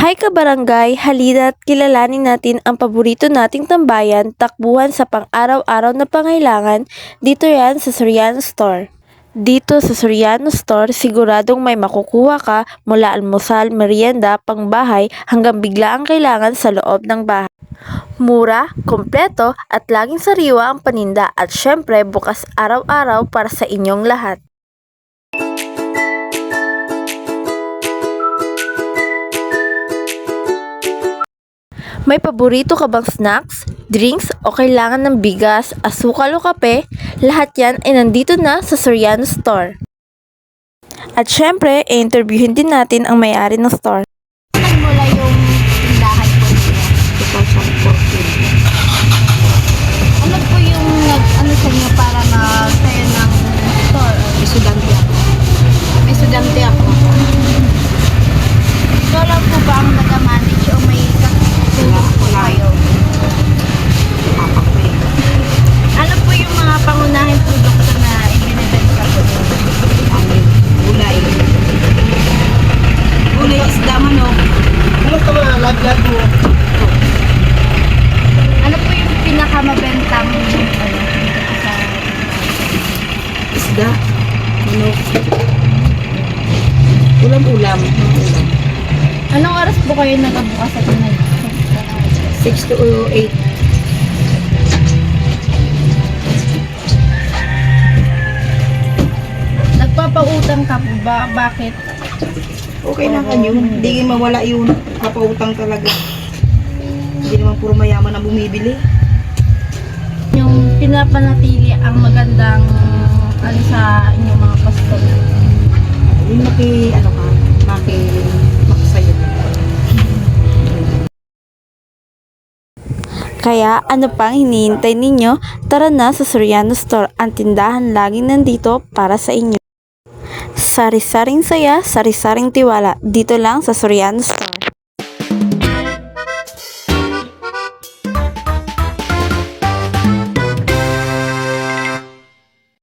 Hi kabarangay, halina't kilalanin natin ang paborito nating tambayan, takbuhan sa pang-araw-araw na pangailangan. Dito yan sa Soriano Store. Dito sa Soriano Store, siguradong may makukuha ka mula almusal, merienda, pangbahay hanggang bigla ang kailangan sa loob ng bahay. Mura, kompleto at laging sariwa ang paninda at syempre bukas araw-araw para sa inyong lahat. May paborito ka bang snacks, drinks o kailangan ng bigas, asukal o kape? Lahat yan ay nandito na sa Soriano Store. At syempre, i-interviewin din natin ang may-ari ng store. Nagmula yung tindahan po niya. 2014. Ano po yung ano sa inyo para mag-tayo ng store? May sudante ako. May sudante ako. Ikaw lang po ba ang nag-manage o may katulong po kayo? Ano po yung mga pangunahing produkto na ibinibenta po niyo? Gulay. Gulay, isda, manok. Ano po yung pinakamabentang sa Isda, manok. Ulam-ulam. anong oras po kayo nagbukas sa tunay? 6 to 8. Nagpapautang ka po ba? Bakit? Okay na yun. Hindi mawala yun. Kapautang talaga. Hindi naman puro mayaman ang bumibili. Yung pinapanatili ang magandang ano sa inyong mga customer. Yung makasayo. Kaya ano pang hinihintay ninyo? Tara na sa Soriano Store, ang tindahan laging nandito para sa inyo. Sari-saring saya, sari-saring tiwala, dito lang sa Soriano Store.